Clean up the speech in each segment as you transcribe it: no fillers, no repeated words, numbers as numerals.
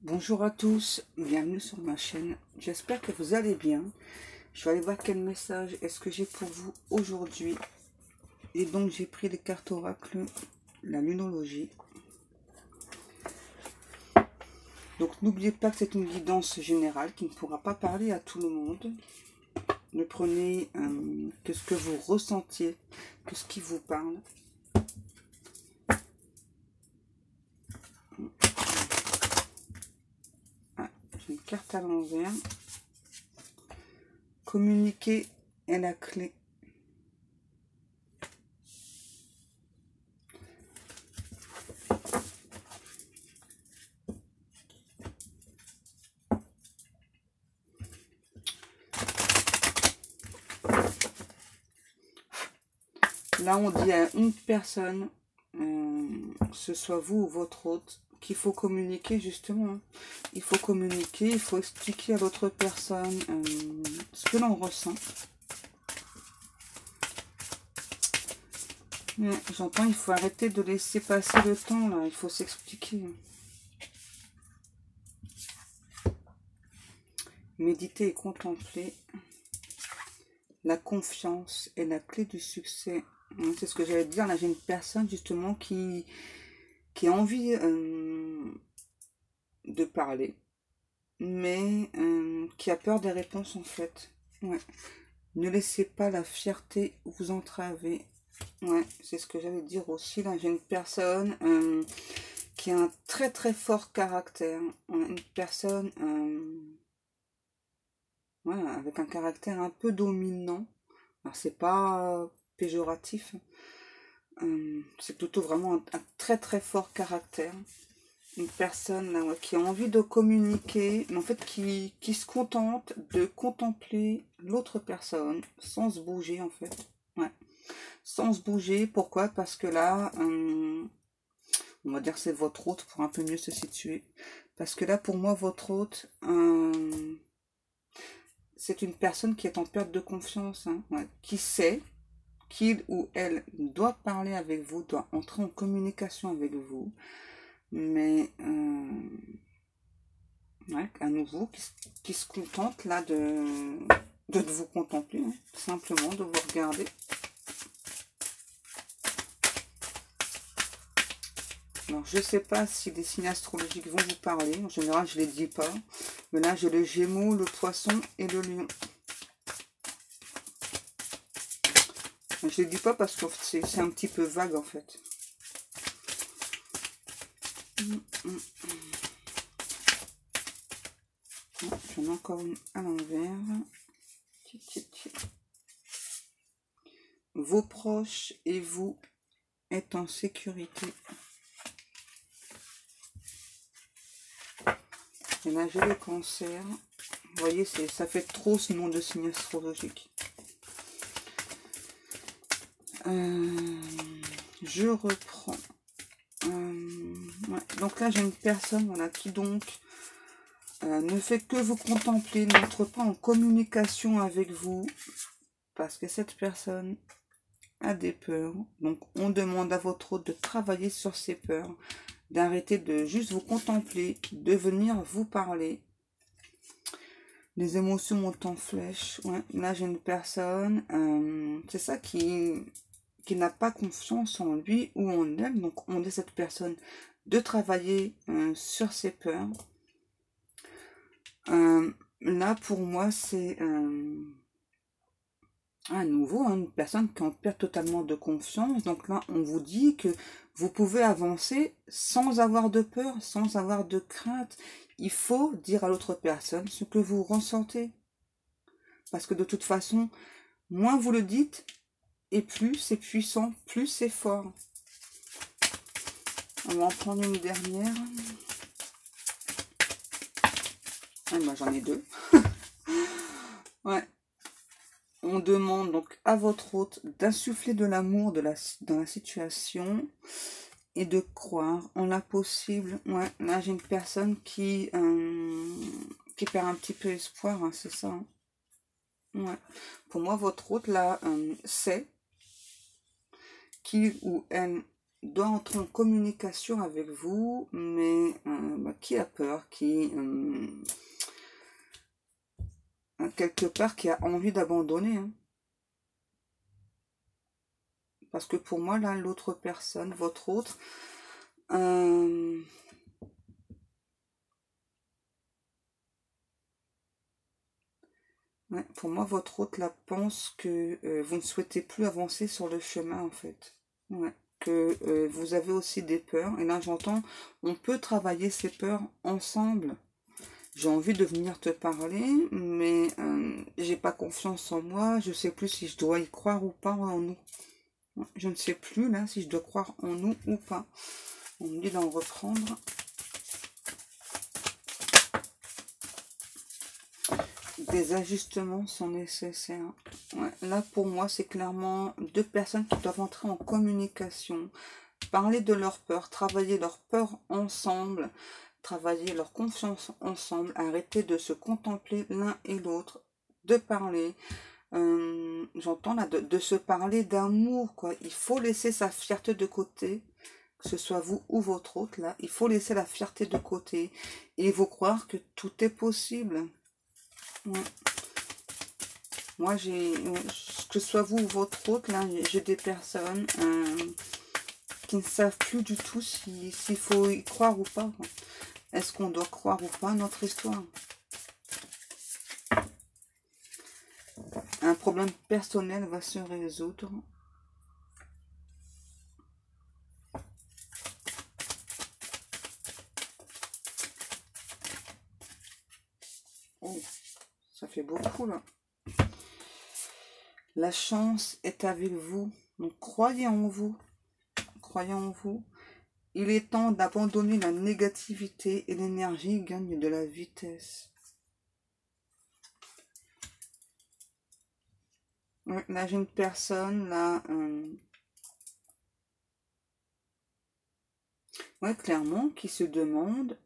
Bonjour à tous, bienvenue sur ma chaîne. J'espère que vous allez bien. Je vais aller voir quel message est-ce que j'ai pour vous aujourd'hui. Et donc j'ai pris les cartes oracle, la lunologie. Donc n'oubliez pas que c'est une guidance générale qui ne pourra pas parler à tout le monde. Ne prenez que ce que vous ressentiez, que ce qui vous parle. Ah, j'ai une carte à l'envers. Communiquer est la clé. Là, on dit à une personne, ce soit vous ou votre hôte, qu'il faut communiquer justement. Il faut communiquer, il faut expliquer à l'autre personne ce que l'on ressent. J'entends, il faut arrêter de laisser passer le temps, là. Il faut s'expliquer. Méditer et contempler. La confiance est la clé du succès. C'est ce que j'allais dire. Là, j'ai une personne justement qui a envie de parler, mais qui a peur des réponses en fait. Ouais. Ne laissez pas la fierté vous entraver. Ouais, c'est ce que j'allais dire aussi. Là, j'ai une personne qui a un très très fort caractère. Une personne ouais, avec un caractère un peu dominant. Alors, c'est pas péjoratif. C'est plutôt vraiment un très très fort caractère. Une personne là, ouais, qui a envie de communiquer, mais en fait qui se contente de contempler l'autre personne sans se bouger en fait. Ouais. Sans se bouger. Pourquoi? Parce que là, on va dire que c'est votre hôte pour un peu mieux se situer. Parce que là, pour moi, votre hôte, c'est une personne qui est en perte de confiance, hein, ouais, qui sait qu'il ou elle doit parler avec vous, doit entrer en communication avec vous, mais ouais, à nouveau, qui se contente là de vous contempler, hein, simplement de vous regarder. Alors, je ne sais pas si des signes astrologiques vont vous parler. En général, je ne les dis pas. Mais là, j'ai le Gémeaux, le Poisson et le Lion. Je ne les dis pas parce que c'est un petit peu vague, en fait. J'en ai encore une à l'envers. Vos proches et vous êtes en sécurité. Et là, j'ai le Cancer. Vous voyez, ça fait trop ce nom de signe astrologique. Je reprends. Ouais. Donc là, j'ai une personne voilà, qui donc ne fait que vous contempler, n'entre pas en communication avec vous, parce que cette personne a des peurs. Donc, on demande à votre hôte de travailler sur ses peurs, d'arrêter de juste vous contempler, de venir vous parler. Les émotions montent en flèche. Ouais. Là, j'ai une personne, c'est ça qui n'a pas confiance en lui ou en elle. Donc, on dit à cette personne de travailler sur ses peurs. Là, pour moi, c'est à nouveau une personne qui en perd totalement de confiance. Donc là, on vous dit que vous pouvez avancer sans avoir de peur, sans avoir de crainte. Il faut dire à l'autre personne ce que vous ressentez. Parce que de toute façon, moins vous le dites, et plus c'est puissant, plus c'est fort. On va en prendre une dernière. Ah, ben, j'en ai deux. Ouais. On demande donc à votre hôte d'insuffler de l'amour dans la situation et de croire en la possible. Ouais, là j'ai une personne qui perd un petit peu espoir, hein, c'est ça. Hein. Ouais. Pour moi, votre hôte là sait qu'il ou elle doit entrer en communication avec vous, mais qui a peur, qui quelque part qui a envie d'abandonner, hein. Parce que pour moi, là, l'autre personne, votre autre, ouais, pour moi, votre autre, là, pense que vous ne souhaitez plus avancer sur le chemin, en fait. Ouais. Que vous avez aussi des peurs. Et là, j'entends, on peut travailler ces peurs ensemble. J'ai envie de venir te parler, mais j'ai pas confiance en moi. Je sais plus si je dois y croire ou pas en nous. Je ne sais plus là si je dois croire en nous ou pas. On me dit d'en reprendre. Des ajustements sont nécessaires. Ouais, là pour moi c'est clairement deux personnes qui doivent entrer en communication, parler de leur peur, travailler leur peur ensemble, travailler leur confiance ensemble, arrêter de se contempler l'un et l'autre, de parler. J'entends là de se parler d'amour, quoi. Il faut laisser sa fierté de côté, que ce soit vous ou votre autre, là. Il faut laisser la fierté de côté et vous croire que tout est possible. Ouais. Moi, que ce soit vous ou votre autre, là, j'ai des personnes qui ne savent plus du tout s'il faut y croire ou pas. Est-ce qu'on doit croire ou pas à notre histoire? Un problème personnel va se résoudre. Oh, ça fait beaucoup là. La chance est avec vous. Donc croyez en vous. Croyez en vous. Il est temps d'abandonner la négativité et l'énergie gagne de la vitesse. Là, j'ai une personne, là, ouais, clairement, qui se demande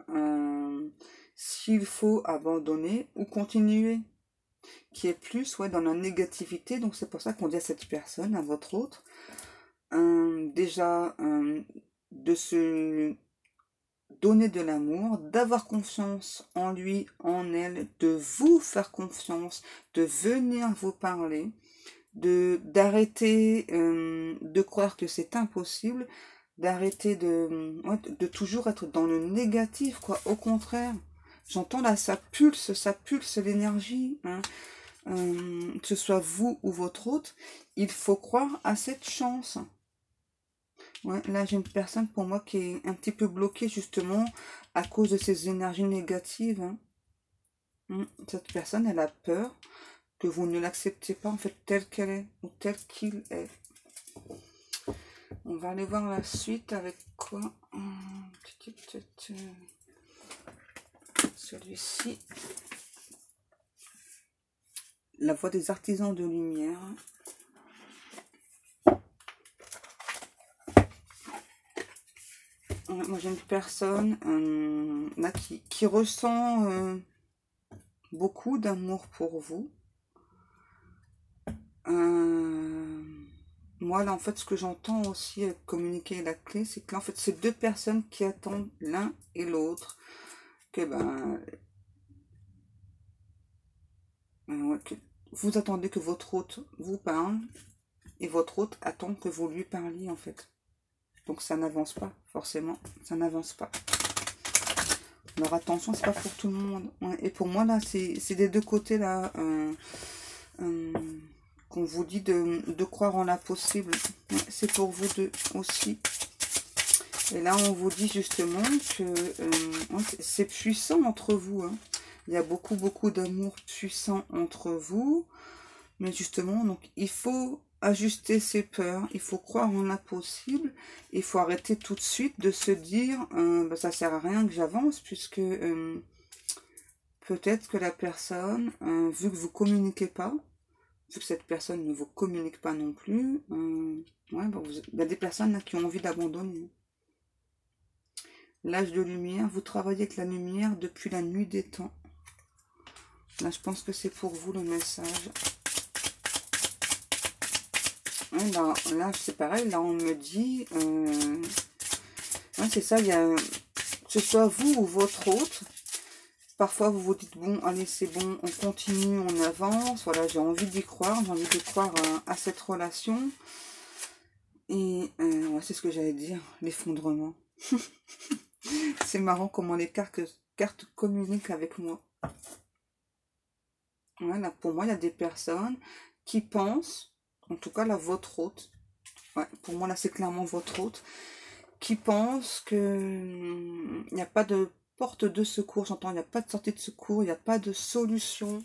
s'il faut abandonner ou continuer. Qui est plus, ouais, dans la négativité. Donc, c'est pour ça qu'on dit à cette personne, à votre autre, déjà, de se donner de l'amour, d'avoir confiance en lui, en elle, de vous faire confiance, de venir vous parler, d'arrêter de croire que c'est impossible, d'arrêter de toujours être dans le négatif, quoi. Au contraire, j'entends là, ça pulse l'énergie, hein. Que ce soit vous ou votre autre, il faut croire à cette chance. Ouais, là, j'ai une personne pour moi qui est un petit peu bloquée justement à cause de ces énergies négatives, hein. Cette personne, elle a peur que vous ne l'acceptez pas en fait telle qu'elle est ou tel qu'il est. On va aller voir la suite avec quoi? Celui-ci. La voix des artisans de lumière. Moi j'ai une personne là qui ressent beaucoup d'amour pour vous. Moi là en fait ce que j'entends aussi communiquer la clé, c'est que là en fait c'est deux personnes qui attendent l'un et l'autre que ouais, que vous attendez que votre hôte vous parle et votre hôte attend que vous lui parliez en fait. Donc ça n'avance pas, forcément, ça n'avance pas. Alors attention, c'est pas pour tout le monde. Ouais, et pour moi là, c'est des deux côtés là qu'on vous dit de croire en l'impossible. Ouais, c'est pour vous deux aussi. Et là, on vous dit justement que c'est puissant entre vous, hein. Il y a beaucoup, beaucoup d'amour puissant entre vous. Mais justement, donc, il faut ajuster ses peurs. Il faut croire en l'impossible. Il faut arrêter tout de suite de se dire ça sert à rien que j'avance, puisque peut-être que la personne, vu que vous communiquez pas, vu que cette personne ne vous communique pas non plus, ouais, il y a des personnes là, qui ont envie d'abandonner. L'âge de lumière, vous travaillez avec la lumière depuis la nuit des temps. Là, je pense que c'est pour vous le message. Ouais, là c'est pareil, là on me dit... ouais, c'est ça, il y a que ce soit vous ou votre hôte, parfois vous vous dites, bon, allez, c'est bon, on continue, on avance, voilà, j'ai envie d'y croire, j'ai envie de croire à cette relation. Et ouais, c'est ce que j'allais dire, l'effondrement. C'est marrant comment les cartes communiquent avec moi. Voilà, pour moi, il y a des personnes qui pensent, en tout cas là, votre hôte, ouais, pour moi là, c'est clairement votre hôte, qui pense que il n'y a pas de porte de secours, j'entends, il n'y a pas de sortie de secours, il n'y a pas de solution.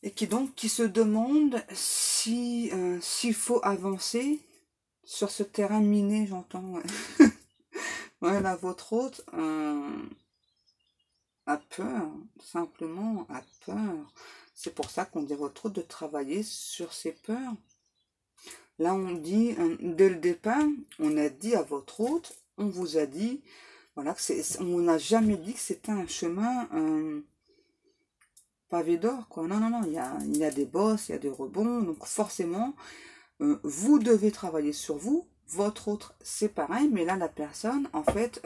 Et qui se demande si s'il faut avancer sur ce terrain miné, j'entends. Ouais. Voilà, votre hôte a peur, simplement a peur. C'est pour ça qu'on dit à votre hôte de travailler sur ses peurs. Là, on dit, dès le départ, on a dit à votre hôte, on vous a dit, voilà, on n'a jamais dit que c'était un chemin pavé d'or, quoi. Non, non, non, il y a des bosses, il y a des rebonds, donc forcément, vous devez travailler sur vous. Votre autre, c'est pareil, mais là, la personne, en fait,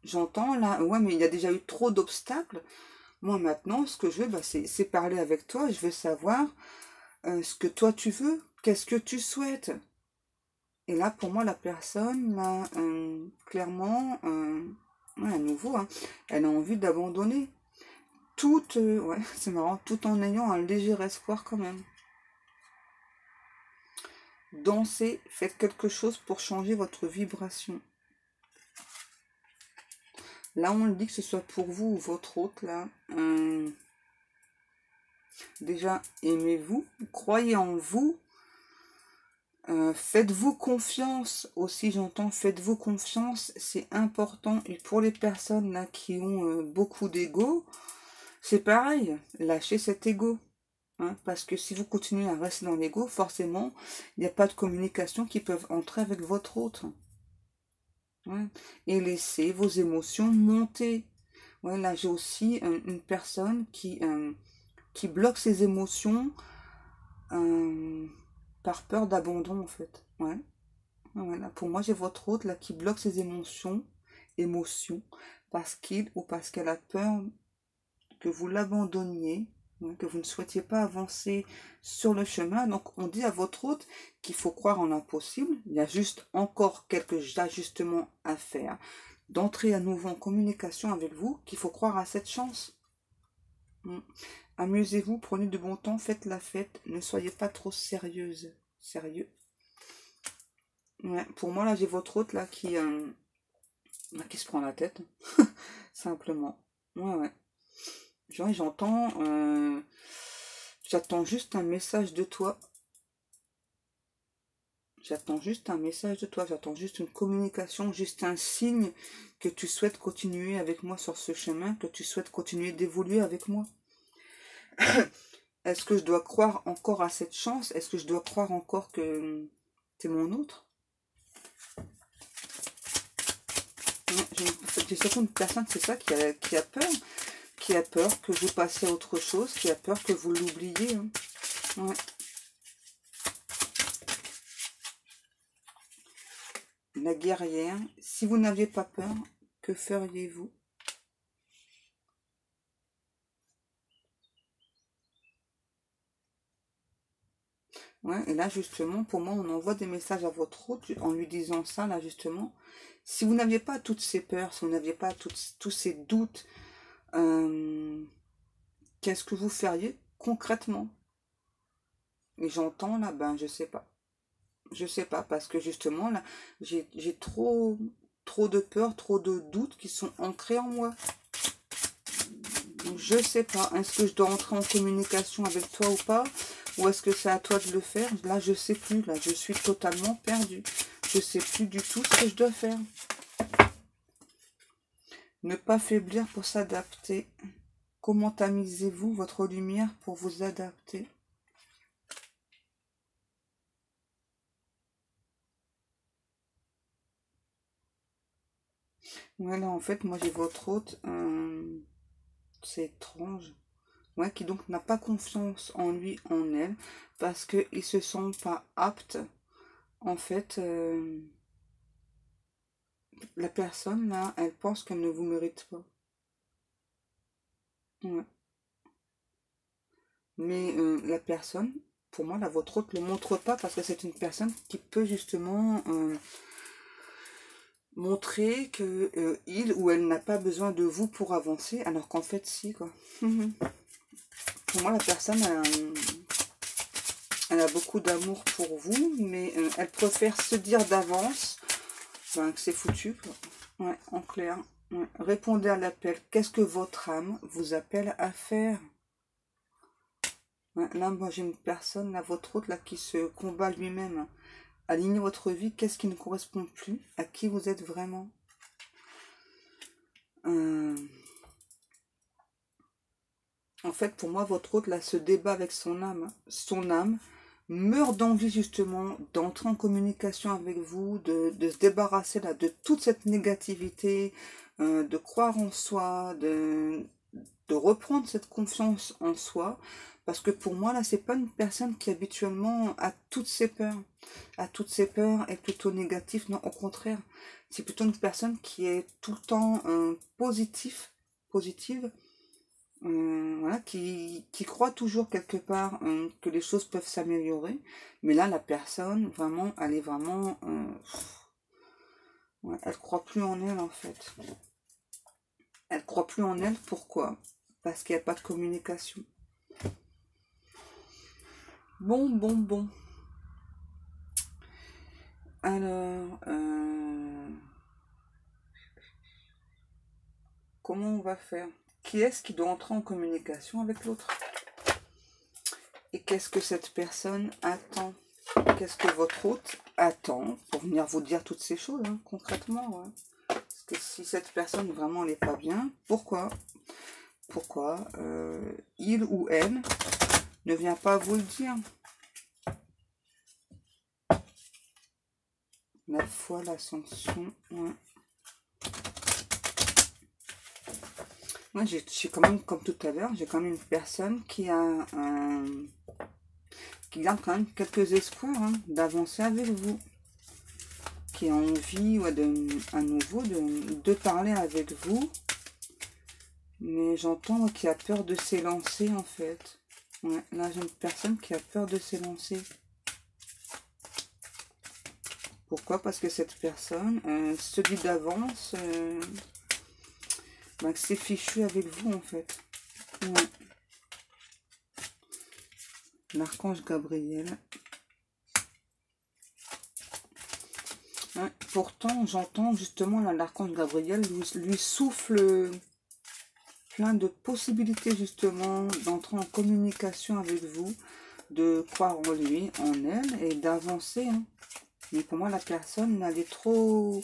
j'entends là, ouais, mais il y a déjà eu trop d'obstacles. Moi, maintenant, ce que je veux, bah, c'est parler avec toi. Je veux savoir ce que toi, tu veux. Qu'est-ce que tu souhaites? Et là, pour moi, la personne, là, clairement, ouais, à nouveau, hein, elle a envie d'abandonner. Tout, ouais, c'est marrant, tout en ayant un léger espoir quand même. Dansez, faites quelque chose pour changer votre vibration. Là, on le dit que ce soit pour vous ou votre hôte, là. Déjà, aimez-vous, croyez en vous. Faites-vous confiance aussi, j'entends, faites-vous confiance, c'est important. Et pour les personnes là qui ont beaucoup d'ego, c'est pareil, lâchez cet ego. Hein, parce que si vous continuez à rester dans l'ego, forcément, il n'y a pas de communication qui peuvent entrer avec votre autre. Ouais. Et laissez vos émotions monter. Ouais, là, j'ai aussi une personne qui bloque ses émotions par peur d'abandon, en fait. Ouais. Voilà. Pour moi, j'ai votre autre là qui bloque ses émotions parce qu'il ou parce qu'elle a peur que vous l'abandonniez, hein, que vous ne souhaitiez pas avancer sur le chemin. Donc, on dit à votre hôte qu'il faut croire en l'impossible. Il y a juste encore quelques ajustements à faire. D'entrer à nouveau en communication avec vous, qu'il faut croire à cette chance. Amusez-vous, prenez de bon temps, faites la fête. Ne soyez pas trop sérieuse. Sérieux. Ouais, pour moi, là, j'ai votre hôte là qui se prend la tête. Simplement. Ouais, ouais. J'entends, j'attends juste un message de toi. J'attends juste un message de toi, j'attends juste une communication, juste un signe que tu souhaites continuer avec moi sur ce chemin, que tu souhaites continuer d'évoluer avec moi. Est-ce que je dois croire encore à cette chance? Est-ce que je dois croire encore que t'es mon autre? J'ai surtout une personne, c'est ça, qui a peur. Qui a peur que vous passiez à autre chose, qui a peur que vous l'oubliez. Hein. Ouais. La guerrière, si vous n'aviez pas peur, que feriez-vous? Ouais, et là, justement, pour moi, on envoie des messages à votre hôte en lui disant ça, là, justement. Si vous n'aviez pas toutes ces peurs, si vous n'aviez pas tous ces doutes, qu'est-ce que vous feriez concrètement? Et j'entends là, ben, je sais pas. Je sais pas, parce que justement, là, j'ai trop de peur, trop de doutes qui sont ancrés en moi. Donc, je sais pas. Est-ce que je dois entrer en communication avec toi ou pas? Ou est-ce que c'est à toi de le faire? Là, je sais plus. Là, je suis totalement perdue. Je sais plus du tout ce que je dois faire. Ne pas faiblir pour s'adapter. Comment tamisez-vous votre lumière pour vous adapter? Voilà, en fait, moi, j'ai votre hôte. C'est étrange. Ouais, qui donc n'a pas confiance en lui, en elle, parce qu'ils se sentent pas aptes, en fait, la personne, là, elle pense qu'elle ne vous mérite pas. Ouais. Mais la personne, pour moi, la votre autre, ne le montre pas parce que c'est une personne qui peut justement montrer que il ou elle n'a pas besoin de vous pour avancer, alors qu'en fait, si, quoi. Pour moi, la personne, elle a beaucoup d'amour pour vous, mais elle préfère se dire d'avance que c'est foutu, quoi. Ouais, en clair. Ouais. Répondez à l'appel. Qu'est-ce que votre âme vous appelle à faire? Ouais, là, moi, j'ai une personne, là, votre autre, là, qui se combat lui-même. Alignez votre vie. Qu'est-ce qui ne correspond plus? À qui vous êtes vraiment? En fait, pour moi, votre autre, là, se débat avec son âme. Son âme meurt d'envie, justement, d'entrer en communication avec vous, de se débarrasser, là, de toute cette négativité, de croire en soi, de reprendre cette confiance en soi. Parce que pour moi, là, c'est pas une personne qui habituellement a toutes ses peurs. A toutes ses peurs est plutôt négatif. Non, au contraire. C'est plutôt une personne qui est tout le temps positive. Voilà, qui croit toujours quelque part que les choses peuvent s'améliorer. Mais là, la personne, vraiment, elle est vraiment... ouais, elle croit plus en elle, en fait. Elle croit plus en elle. Pourquoi? Parce qu'il n'y a pas de communication. Bon. Alors, comment on va faire? Qui est-ce qui doit entrer en communication avec l'autre? Et qu'est-ce que cette personne attend? Qu'est-ce que votre hôte attend pour venir vous dire toutes ces choses, hein, concrètement? Ouais. Parce que si cette personne vraiment n'est pas bien, pourquoi il ou elle ne vient pas vous le dire? La foi, l'ascension, ouais. Moi, j'ai quand même, comme tout à l'heure, j'ai quand même une personne qui a qui garde quand même quelques espoirs d'avancer avec vous, qui a envie à nouveau de parler avec vous, mais j'entends qu'il a peur de s'élancer en fait. Ouais, là j'ai une personne qui a peur de s'élancer. Pourquoi? Parce que cette personne se dit d'avance que c'est fichu avec vous en fait. Ouais. L'archange Gabriel. Ouais, pourtant, j'entends justement l'archange Gabriel lui souffle plein de possibilités justement d'entrer en communication avec vous, de croire en lui, en elle et d'avancer. Hein. Mais pour moi, la personne, elle est trop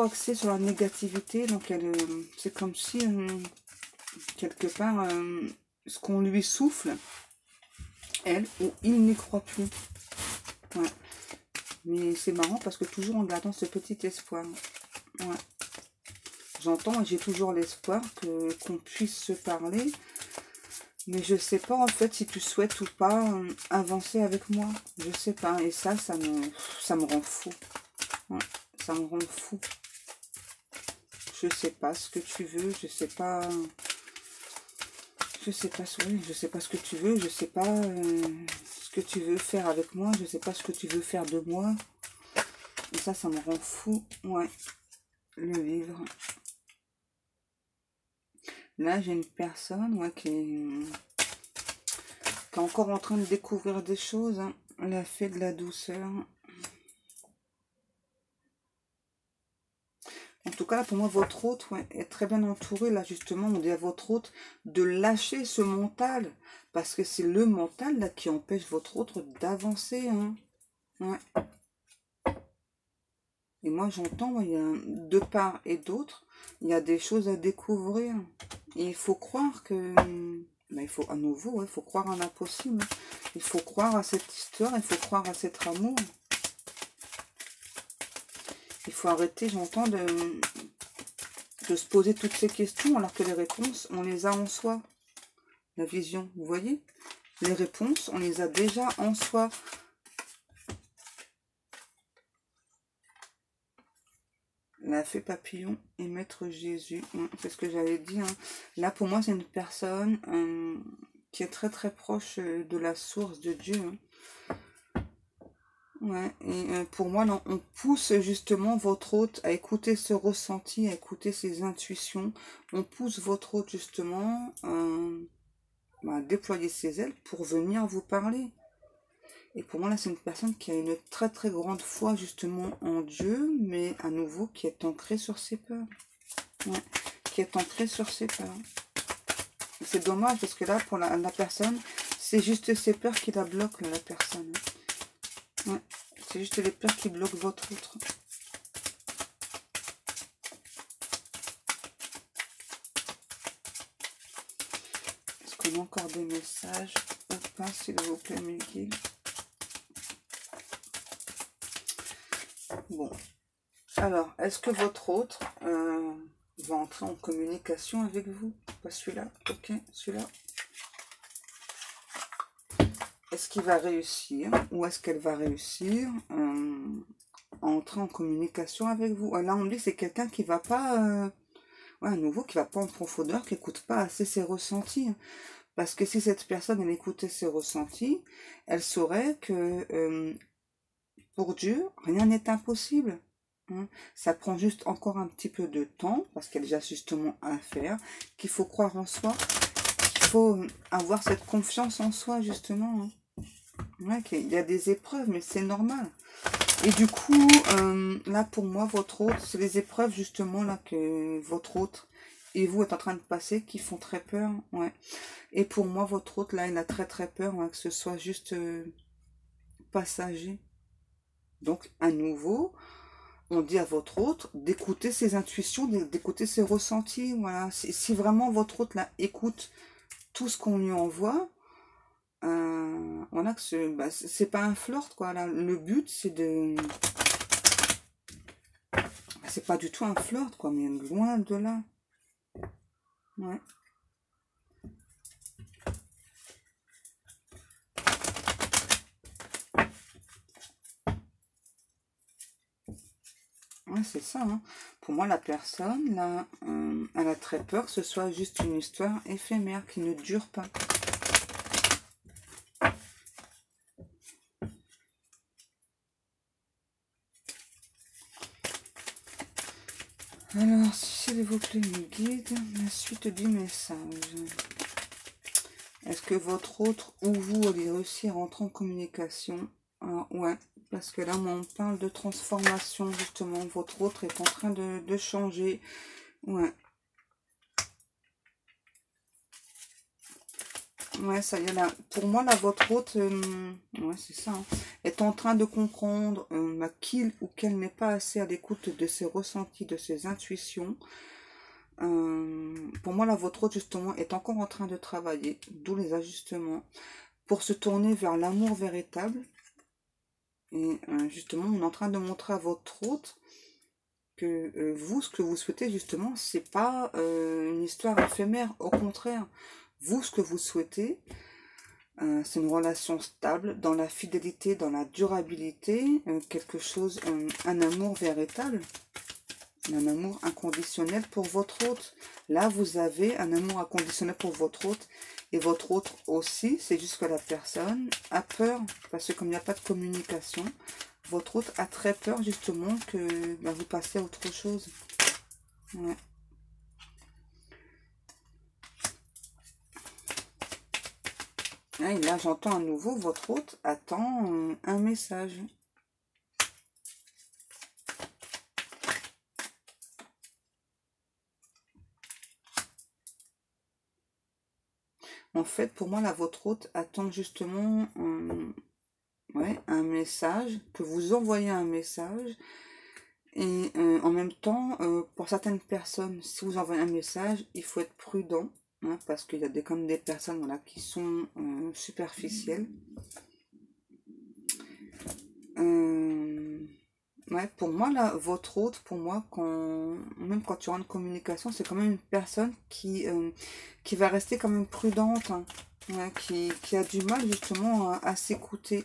axée sur la négativité. Donc, c'est comme si, quelque part, ce qu'on lui souffle, elle ou il n'y croit plus. Ouais. Mais c'est marrant parce que toujours en gardant ce petit espoir. Ouais. J'entends et j'ai toujours l'espoir qu'on puisse se parler. Mais je sais pas en fait si tu souhaites ou pas avancer avec moi. Je sais pas. Et ça me rend fou. Ouais, ça me rend fou. Je sais pas ce que tu veux. Je sais pas. Je sais pas ce que tu veux. Je sais pas ce que tu veux faire avec moi. Je sais pas ce que tu veux faire de moi. Et ça me rend fou. Ouais. Le vivre. Là, j'ai une personne qui est encore en train de découvrir des choses. Hein. Elle a fait de la douceur. En tout cas, là, pour moi, votre hôte est très bien entouré. Là, justement, on dit à votre hôte de lâcher ce mental. Parce que c'est le mental là qui empêche votre hôte d'avancer. Hein. Ouais. Et moi, j'entends, il y a de part et d'autre, il y a des choses à découvrir. Et il faut croire que... il faut à nouveau, il faut croire en l'impossible. Il faut croire à cette histoire, il faut croire à cet amour. Il faut arrêter, j'entends, de se poser toutes ces questions alors que les réponses, on les a en soi. La vision, vous voyez? Les réponses, on les a déjà en soi. La fée papillon et Maître Jésus. C'est ce que j'avais dit. Hein. Là, pour moi, c'est une personne qui est très très proche de la source de Dieu. Hein. Ouais. Et pour moi, là, on pousse justement votre hôte à écouter ce ressenti, à écouter ses intuitions. On pousse votre hôte justement à déployer ses ailes pour venir vous parler. Et pour moi, là, c'est une personne qui a une très très grande foi justement en Dieu, mais à nouveau qui est ancrée sur ses peurs. Ouais, qui est ancrée sur ses peurs. C'est dommage parce que là, pour la personne, c'est juste ses peurs qui la bloquent, là, la personne. Ouais, c'est juste les peurs qui bloquent votre autre. Est-ce qu'on a encore des messages ou pas, s'il vous plaît, mes guides? Bon, alors, est-ce que votre autre va entrer en communication avec vous? Pas celui-là, ok, celui-là. Est-ce qu'il va réussir ou est-ce qu'elle va réussir à entrer en communication avec vous? Là, on dit que c'est quelqu'un qui va pas, ouais, à nouveau, qui va pas en profondeur, qui n'écoute pas assez ses ressentis. Parce que si cette personne, elle écoutait ses ressentis, elle saurait que pour Dieu, rien n'est impossible. Hein. Ça prend juste encore un petit peu de temps, parce qu'il y a déjà justement à faire, qu'il faut croire en soi, qu'il faut avoir cette confiance en soi, justement. Hein. Ouais, il y a des épreuves, mais c'est normal. Et du coup, là, pour moi, votre autre, c'est les épreuves, justement, là, que votre autre et vous êtes en train de passer, qui font très peur. Ouais. Et pour moi, votre autre, là, il a très très peur, hein, que ce soit juste passager. Donc, à nouveau, on dit à votre autre d'écouter ses intuitions, d'écouter ses ressentis. Voilà. Si vraiment votre autre là écoute tout ce qu'on lui envoie, voilà, que c'est pas un flirt, quoi. Là. Le but, c'est de... C'est pas du tout un flirt, quoi, mais loin de là. Ouais. Ouais, c'est ça. Hein. Pour moi, la personne, là, elle a très peur que ce soit juste une histoire éphémère qui ne dure pas. Alors, s'il vous plaît, me guide, la suite du message. Est-ce que votre autre ou vous allez réussir à rentrer en communication? Ouais, parce que là, on parle de transformation, justement. Votre autre est en train de changer. Ouais. Ouais, ça y est, là. Pour moi, là, votre autre, ouais, c'est ça, hein, est en train de comprendre qu'il ou qu'elle n'est pas assez à l'écoute de ses ressentis, de ses intuitions. Pour moi, là, votre autre, justement, est encore en train de travailler, d'où les ajustements, pour se tourner vers l'amour véritable. Et justement, on est en train de montrer à votre autre que vous, ce que vous souhaitez, justement, c'est pas une histoire éphémère. Au contraire, vous, ce que vous souhaitez, c'est une relation stable, dans la fidélité, dans la durabilité, quelque chose, un amour véritable. Un amour inconditionnel pour votre hôte. Là, vous avez un amour inconditionnel pour votre hôte. Et votre hôte aussi, c'est juste que la personne a peur. Parce que comme il n'y a pas de communication, votre hôte a très peur justement que vous passiez à autre chose. Ouais. Et là, j'entends à nouveau, votre hôte attend un message. En fait, pour moi, là, votre hôte attend justement un message, que vous envoyez un message. Et en même temps, pour certaines personnes, si vous envoyez un message, il faut être prudent. Hein, parce qu'il y a comme des personnes voilà, qui sont superficielles. Ouais, pour moi, là, votre hôte, pour moi, même quand tu rentres en communication, c'est quand même une personne qui va rester quand même prudente, hein, ouais, qui a du mal justement à s'écouter,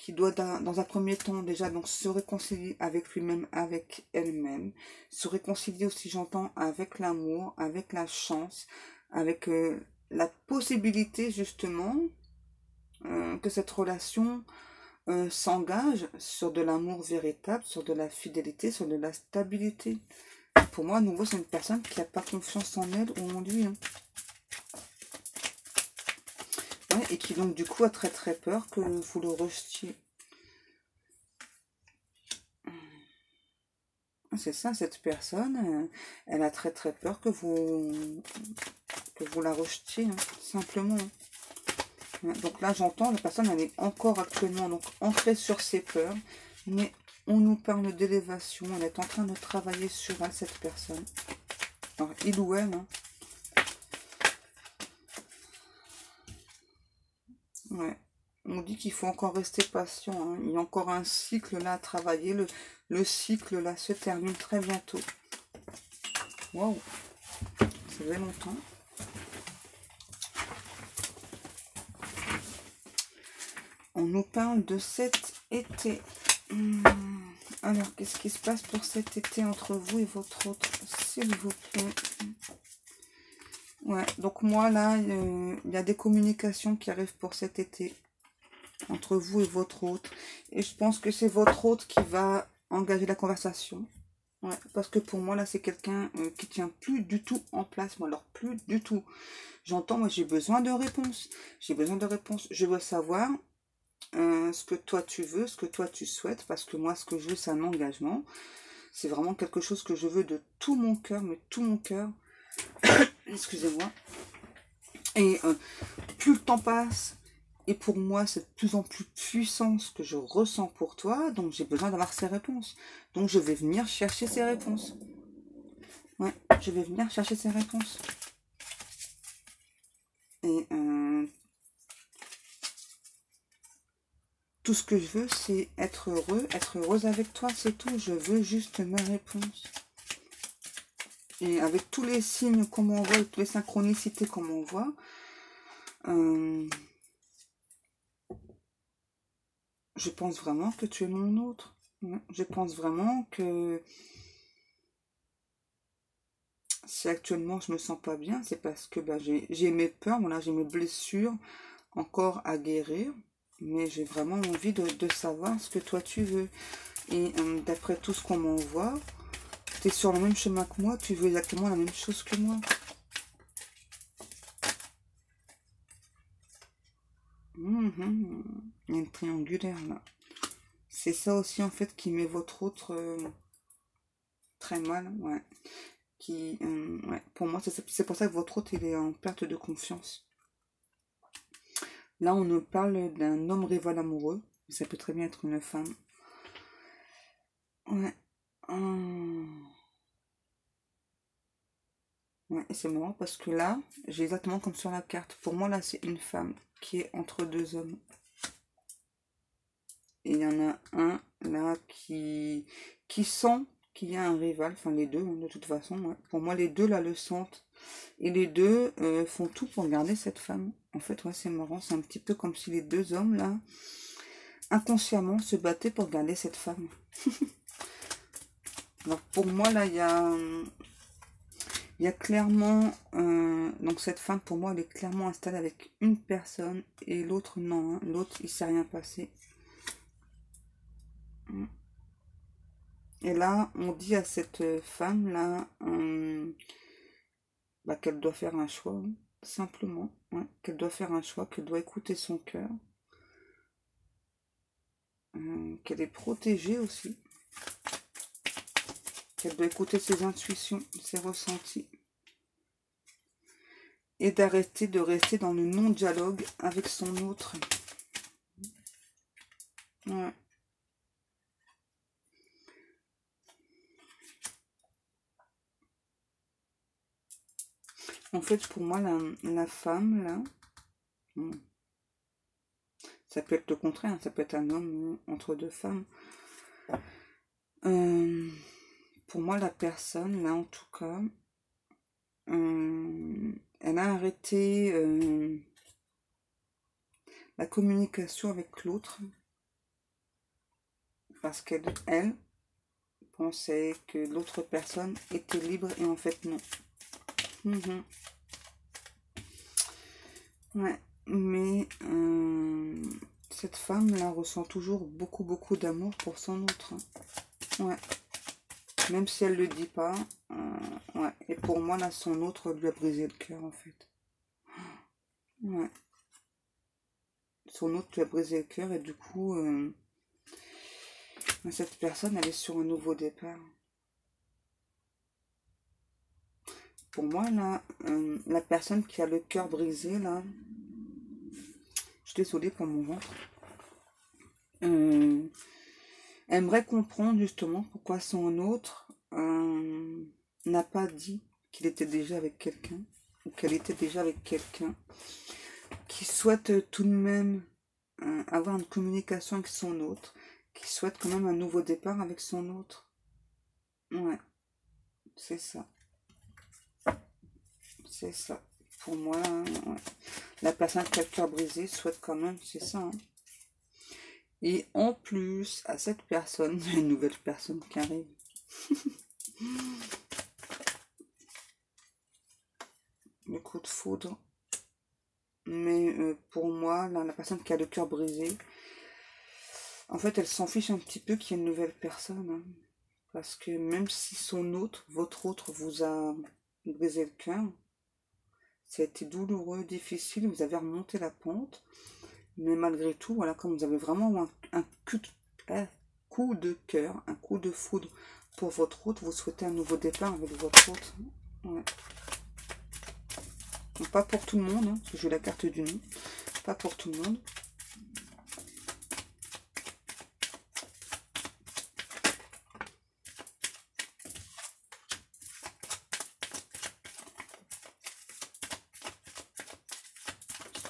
qui doit dans un premier temps déjà donc se réconcilier avec lui-même, avec elle-même, se réconcilier aussi, j'entends, avec l'amour, avec la chance, avec la possibilité justement que cette relation s'engage sur de l'amour véritable, sur de la fidélité, sur de la stabilité. Pour moi, à nouveau, c'est une personne qui n'a pas confiance en elle ou en lui. Hein. Ouais, et qui donc du coup a très très peur que vous le rejetiez. C'est ça, cette personne, elle a très très peur que vous la rejetiez, hein, simplement. Donc là, j'entends, la personne, elle est encore actuellement donc ancrée sur ses peurs, mais on nous parle d'élévation, elle est en train de travailler sur elle, cette personne. Alors, il ou elle, hein. Ouais. On dit qu'il faut encore rester patient, hein. Il y a encore un cycle là à travailler, le cycle là se termine très bientôt. Waouh, ça fait longtemps. On nous parle de cet été. Alors, qu'est-ce qui se passe pour cet été entre vous et votre autre, s'il vous plaît? Ouais, donc moi, là, il y a des communications qui arrivent pour cet été. Entre vous et votre autre. Et je pense que c'est votre autre qui va engager la conversation. Ouais, parce que pour moi, là, c'est quelqu'un qui tient plus du tout en place. Moi, alors, plus du tout. J'entends, moi, j'ai besoin de réponses. J'ai besoin de réponses. Je veux savoir ce que toi tu veux, ce que toi tu souhaites, parce que moi ce que je veux c'est un engagement, c'est vraiment quelque chose que je veux de tout mon cœur, mais tout mon cœur, excusez-moi, et plus le temps passe, et pour moi c'est de plus en plus puissant ce que je ressens pour toi, donc j'ai besoin d'avoir ces réponses, donc je vais venir chercher ces réponses, ouais, je vais venir chercher ces réponses, et tout ce que je veux, c'est être heureux, être heureuse avec toi, c'est tout. Je veux juste ma réponse. Et avec tous les signes qu'on m'envoie, toutes les synchronicités qu'on m'envoie, je pense vraiment que tu es mon autre. Je pense vraiment que si actuellement je me sens pas bien, c'est parce que bah, j'ai mes peurs, voilà, j'ai mes blessures encore à guérir. Mais j'ai vraiment envie de savoir ce que toi tu veux. Et d'après tout ce qu'on m'envoie, tu es sur le même chemin que moi, tu veux exactement la même chose que moi. Il y a une triangulaire là. C'est ça aussi en fait qui met votre autre très mal. Ouais. Ouais. Pour moi, c'est pour ça que votre autre il est en perte de confiance. Là, on nous parle d'un homme rival amoureux. Ça peut très bien être une femme. Ouais. Ouais, et c'est marrant parce que là, j'ai exactement comme sur la carte. Pour moi, là, c'est une femme qui est entre deux hommes. Et il y en a un, là, qui sent qu'il y a un rival. Enfin, les deux, hein, de toute façon. Ouais. Pour moi, les deux, là, le sentent. Et les deux font tout pour garder cette femme. En fait, ouais, c'est marrant. C'est un petit peu comme si les deux hommes, là, inconsciemment, se battaient pour garder cette femme. Alors, pour moi, là, il y a clairement, donc cette femme pour moi elle est clairement installée avec une personne et l'autre non, hein. L'autre il s'est rien passé. Et là on dit à cette femme là bah, qu'elle doit faire un choix, hein, simplement, ouais, qu'elle doit faire un choix, qu'elle doit écouter son cœur, qu'elle est protégée aussi, qu'elle doit écouter ses intuitions, ses ressentis. Et d'arrêter de rester dans le non-dialogue avec son autre. Ouais. En fait, pour moi, la femme, là, ça peut être le contraire, ça peut être un homme entre deux femmes. Pour moi, la personne, là, en tout cas, elle a arrêté la communication avec l'autre. Parce qu'elle pensait que l'autre personne était libre et en fait non. Ouais, mais cette femme-là ressent toujours beaucoup d'amour pour son autre. Ouais. Même si elle le dit pas. Ouais. Et pour moi, là, son autre lui a brisé le cœur, en fait. Ouais. Son autre lui a brisé le cœur et du coup, cette personne, elle est sur un nouveau départ. Pour moi, là, la personne qui a le cœur brisé, là, je suis désolée pour mon ventre, aimerait comprendre justement pourquoi son autre n'a pas dit qu'il était déjà avec quelqu'un, ou qu'elle était déjà avec quelqu'un, qui souhaite tout de même avoir une communication avec son autre, qui souhaite quand même un nouveau départ avec son autre. Ouais, c'est ça. C'est ça. Pour moi, ouais. La personne qui a le cœur brisé souhaite quand même, c'est ça. Hein. Et en plus, à cette personne, il y a une nouvelle personne qui arrive. Le coup de foudre. Mais pour moi, là, la personne qui a le cœur brisé, en fait, elle s'en fiche un petit peu qu'il y ait une nouvelle personne. Hein. Parce que même si son autre, votre autre, vous a brisé le cœur, ça a été douloureux, difficile, vous avez remonté la pente. Mais malgré tout, voilà, comme vous avez vraiment un coup de cœur, un coup de foudre pour votre autre, vous souhaitez un nouveau départ avec votre autre. Ouais. Donc, pas pour tout le monde, hein, parce que j'ai la carte du nom. Pas pour tout le monde.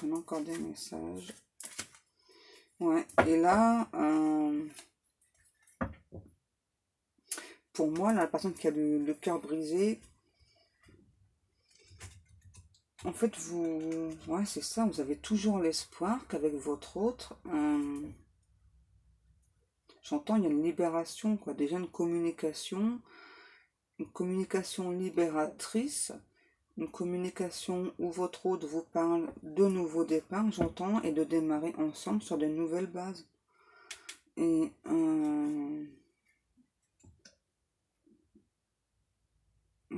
On a encore des messages. Ouais, et là, pour moi, là, la personne qui a le cœur brisé, en fait, ouais, c'est ça, vous avez toujours l'espoir qu'avec votre autre, j'entends, il y a une libération, quoi, déjà une communication libératrice, une communication où votre autre vous parle de nouveaux départs, j'entends, et de démarrer ensemble sur de nouvelles bases. Et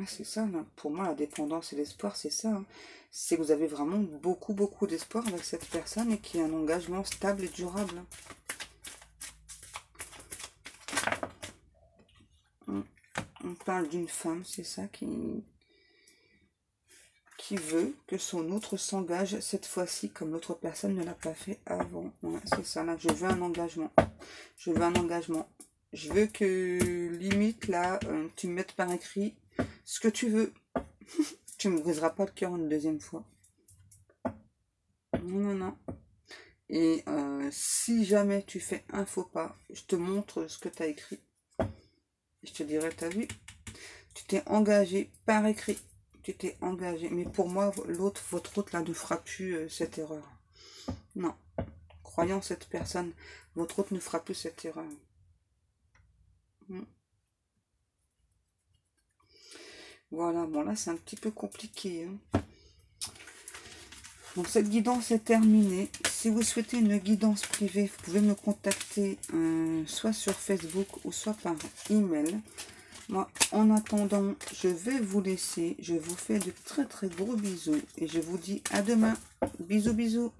c'est ça, là. Pour moi, la dépendance et l'espoir, c'est ça. Hein. C'est que vous avez vraiment beaucoup d'espoir avec cette personne et qu'il y a un engagement stable et durable. On parle d'une femme, c'est ça, qui veut que son autre s'engage cette fois-ci comme l'autre personne ne l'a pas fait avant. Ouais, c'est ça, là, je veux un engagement. Je veux un engagement. Je veux que, limite, là, tu me mettes par écrit ce que tu veux. Tu ne me briseras pas le cœur une deuxième fois. Non. Et si jamais tu fais un faux pas, je te montre ce que tu as écrit. Je te dirai, t'as vu, tu t'es engagé par écrit. Tu t'es engagé. Mais pour moi, votre autre là ne fera plus cette erreur. Non. Croyant cette personne, votre autre ne fera plus cette erreur. Voilà, bon là c'est un petit peu compliqué. Hein. Donc cette guidance est terminée. Si vous souhaitez une guidance privée, vous pouvez me contacter soit sur Facebook ou soit par email. Moi, en attendant, je vais vous laisser. Je vous fais de très gros bisous et je vous dis à demain. Bisous.